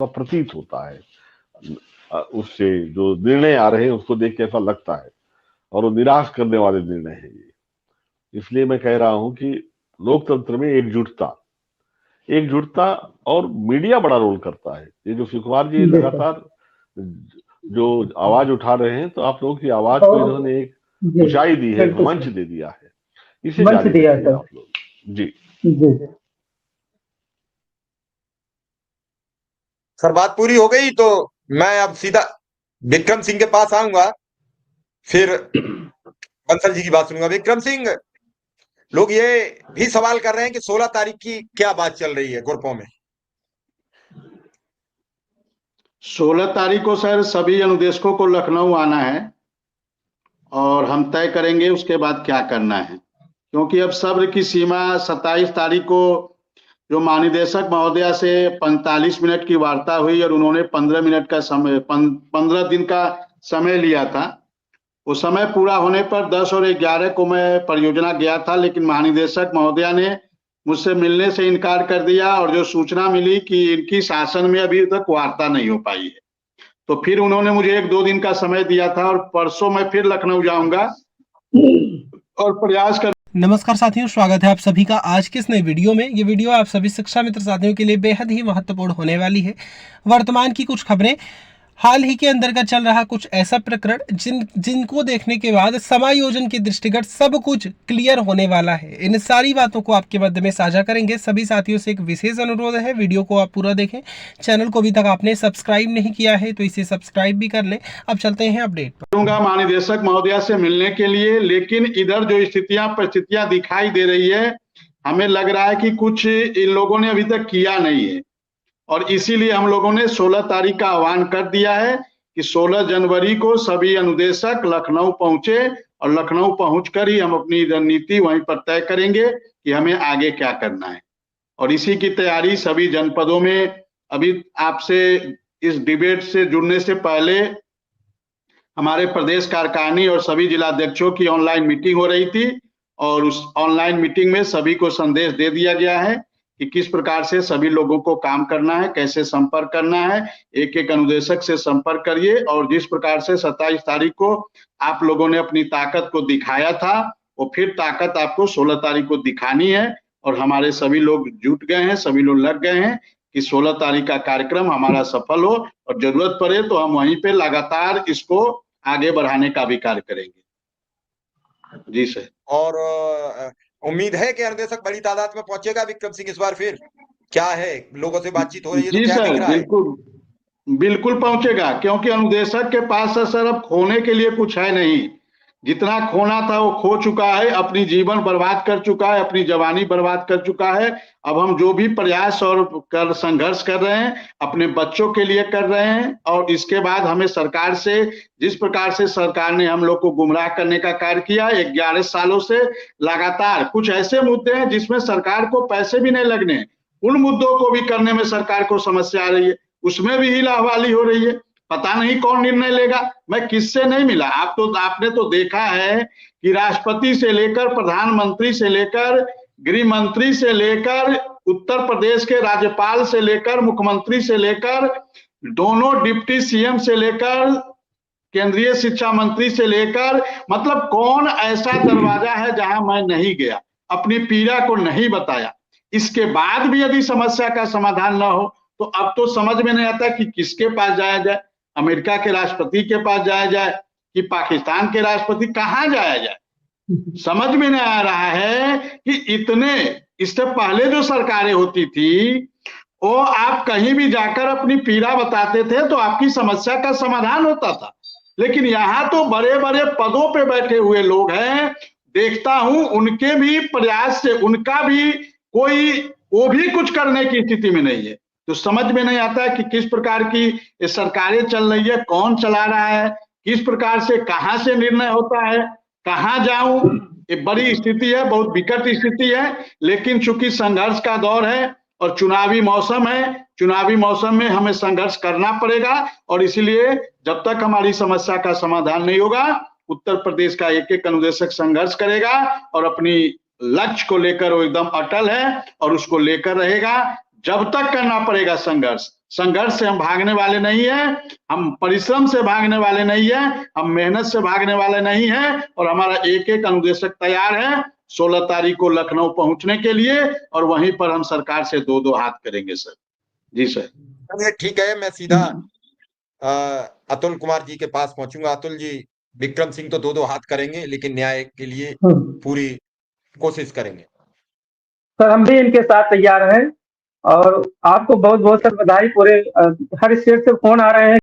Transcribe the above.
प्रतीत होता है। उससे जो निर्णय आ रहे हैं उसको देख के ऐसा लगता है, और वो निराश करने वाले निर्णय हैं ये। इसलिए मैं कह रहा हूं कि लोकतंत्र में एकजुटता एकजुटता और मीडिया बड़ा रोल करता है। ये जो शिव कुमार जी बिल्कुल। लगातार जो आवाज उठा रहे हैं, तो आप लोगों की आवाज को और इन्होंने एक जी, ऊंचाई दी है, एक बिल्कुल मंच सर, दे दिया है। इसे मंच जारी दिया रखिए सर। आप लोग जी। जी। सर बात पूरी हो गई तो मैं अब सीधा विक्रम सिंह के पास आऊंगा, फिर बंसल जी की बात सुनूंगा। विक्रम सिंह, लोग ये भी सवाल कर रहे हैं कि 16 तारीख की क्या बात चल रही है ग्रुपों में। 16 तारीख को सर सभी अनुदेशकों को लखनऊ आना है और हम तय करेंगे उसके बाद क्या करना है, क्योंकि अब सब्र की सीमा 27 तारीख को जो महानिदेशक महोदया से 45 मिनट की वार्ता हुई और उन्होंने 15 मिनट का समय 15 दिन का समय लिया था। वो समय पूरा होने पर 10 और 11 को मैं परियोजना गया था, लेकिन महानिदेशक महोदया ने मुझसे मिलने से इनकार कर दिया और जो सूचना मिली कि इनकी शासन में अभी तक वार्ता नहीं हो पाई है, तो फिर उन्होंने मुझे 1-2 दिन का समय दिया था और परसों मैं फिर लखनऊ जाऊंगा और प्रयास कर। नमस्कार साथियों, स्वागत है आप सभी का आज के इस नए वीडियो में। ये वीडियो आप सभी शिक्षा मित्र साथियों के लिए बेहद ही महत्वपूर्ण होने वाली है। वर्तमान की कुछ खबरें, हाल ही के अंतर्गत चल रहा कुछ ऐसा प्रकरण जिनको देखने के बाद समायोजन के दृष्टिगत सब कुछ क्लियर होने वाला है। इन सारी बातों को आपके मध्य में साझा करेंगे। सभी साथियों से एक विशेष अनुरोध है, वीडियो को आप पूरा देखें। चैनल को अभी तक आपने सब्सक्राइब नहीं किया है तो इसे सब्सक्राइब भी कर लें। अब चलते हैं अपडेट पर। महानिदेशक महोदया से मिलने के लिए, लेकिन इधर जो परिस्थितियां दिखाई दे रही है, हमें लग रहा है कि कुछ इन लोगों ने अभी तक किया नहीं है, और इसीलिए हम लोगों ने 16 तारीख का आह्वान कर दिया है कि 16 जनवरी को सभी अनुदेशक लखनऊ पहुंचे और लखनऊ पहुंचकर ही हम अपनी रणनीति वहीं पर तय करेंगे कि हमें आगे क्या करना है। और इसी की तैयारी सभी जनपदों में, अभी आपसे इस डिबेट से जुड़ने से पहले हमारे प्रदेश कार्यकारिणी और सभी जिलाध्यक्षों की ऑनलाइन मीटिंग हो रही थी, और उस ऑनलाइन मीटिंग में सभी को संदेश दे दिया गया है कि किस प्रकार से सभी लोगों को काम करना है, कैसे संपर्क करना है। एक एक अनुदेशक से संपर्क करिए, और जिस प्रकार से 27 तारीख को आप लोगों ने अपनी ताकत को दिखाया था, वो फिर ताकत आपको 16 तारीख को दिखानी है। और हमारे सभी लोग जुट गए हैं, सभी लोग लग गए हैं कि 16 तारीख का कार्यक्रम हमारा सफल हो, और जरूरत पड़े तो हम वहीं पे लगातार इसको आगे बढ़ाने का भी कार्य करेंगे। जी सर। और उम्मीद है कि अनुदेशक बड़ी तादाद में पहुंचेगा विक्रम सिंह इस बार। फिर क्या है, लोगों से बातचीत हो रही है तो जी क्या दिख सर, रहा है? बिल्कुल पहुंचेगा, क्योंकि अनुदेशक के पास सर अब खोने के लिए कुछ है नहीं। जितना खोना था वो खो चुका है, अपनी जीवन बर्बाद कर चुका है, अपनी जवानी बर्बाद कर चुका है। अब हम जो भी प्रयास और संघर्ष कर रहे हैं अपने बच्चों के लिए कर रहे हैं, और इसके बाद हमें सरकार से, जिस प्रकार से सरकार ने हम लोग को गुमराह करने का कार्य किया 11 सालों से लगातार, कुछ ऐसे मुद्दे हैं जिसमें सरकार को पैसे भी नहीं लगने, उन मुद्दों को भी करने में सरकार को समस्या आ रही है, उसमें भी हिलाहवाली हो रही है। पता नहीं कौन निर्णय लेगा। मैं किससे नहीं मिला, आपने तो देखा है कि राष्ट्रपति से लेकर, प्रधानमंत्री से लेकर, गृह मंत्री से लेकर, उत्तर प्रदेश के राज्यपाल से लेकर, मुख्यमंत्री से लेकर, दोनों डिप्टी सीएम से लेकर, केंद्रीय शिक्षा मंत्री से लेकर, मतलब कौन ऐसा दरवाजा है जहां मैं नहीं गया, अपनी पीड़ा को नहीं बताया। इसके बाद भी यदि समस्या का समाधान न हो तो अब तो समझ में नहीं आता कि किसके पास जाया जाए। अमेरिका के राष्ट्रपति के पास जाया जाए कि पाकिस्तान के राष्ट्रपति, कहां जाया जाए, समझ में नहीं आ रहा है। कि इतने, इससे पहले जो सरकारें होती थी वो आप कहीं भी जाकर अपनी पीड़ा बताते थे तो आपकी समस्या का समाधान होता था, लेकिन यहाँ तो बड़े बड़े पदों पे बैठे हुए लोग हैं, देखता हूं उनके भी प्रयास से उनका भी कोई, वो भी कुछ करने की स्थिति में नहीं है। तो समझ में नहीं आता है कि किस प्रकार की ये सरकारें चल रही है, कौन चला रहा है, किस प्रकार से, कहां से निर्णय होता है, कहां जाऊं। ये बड़ी स्थिति है, बहुत विकट स्थिति है, लेकिन चूंकि संघर्ष का दौर है और चुनावी मौसम है, चुनावी मौसम में हमें संघर्ष करना पड़ेगा, और इसलिए जब तक हमारी समस्या का समाधान नहीं होगा, उत्तर प्रदेश का एक एक अनुदेशक संघर्ष करेगा और अपनी लक्ष्य को लेकर वो एकदम अटल है और उसको लेकर रहेगा। जब तक करना पड़ेगा संघर्ष, संघर्ष से हम भागने वाले नहीं है, हम परिश्रम से भागने वाले नहीं है, हम मेहनत से भागने वाले नहीं है। और हमारा एक एक अनुदेशक तैयार है 16 तारीख को लखनऊ पहुंचने के लिए, और वहीं पर हम सरकार से 2-2 हाथ करेंगे सर। जी सर। चलिए ठीक है, मैं सीधा अतुल कुमार जी के पास पहुंचूंगा। अतुल जी, विक्रम सिंह तो 2-2 हाथ करेंगे, लेकिन न्याय के लिए पूरी कोशिश करेंगे। सर हम भी इनके साथ तैयार हैं, और आपको बहुत बहुत सर बधाई। पूरे हर स्टेट से फोन आ रहे हैं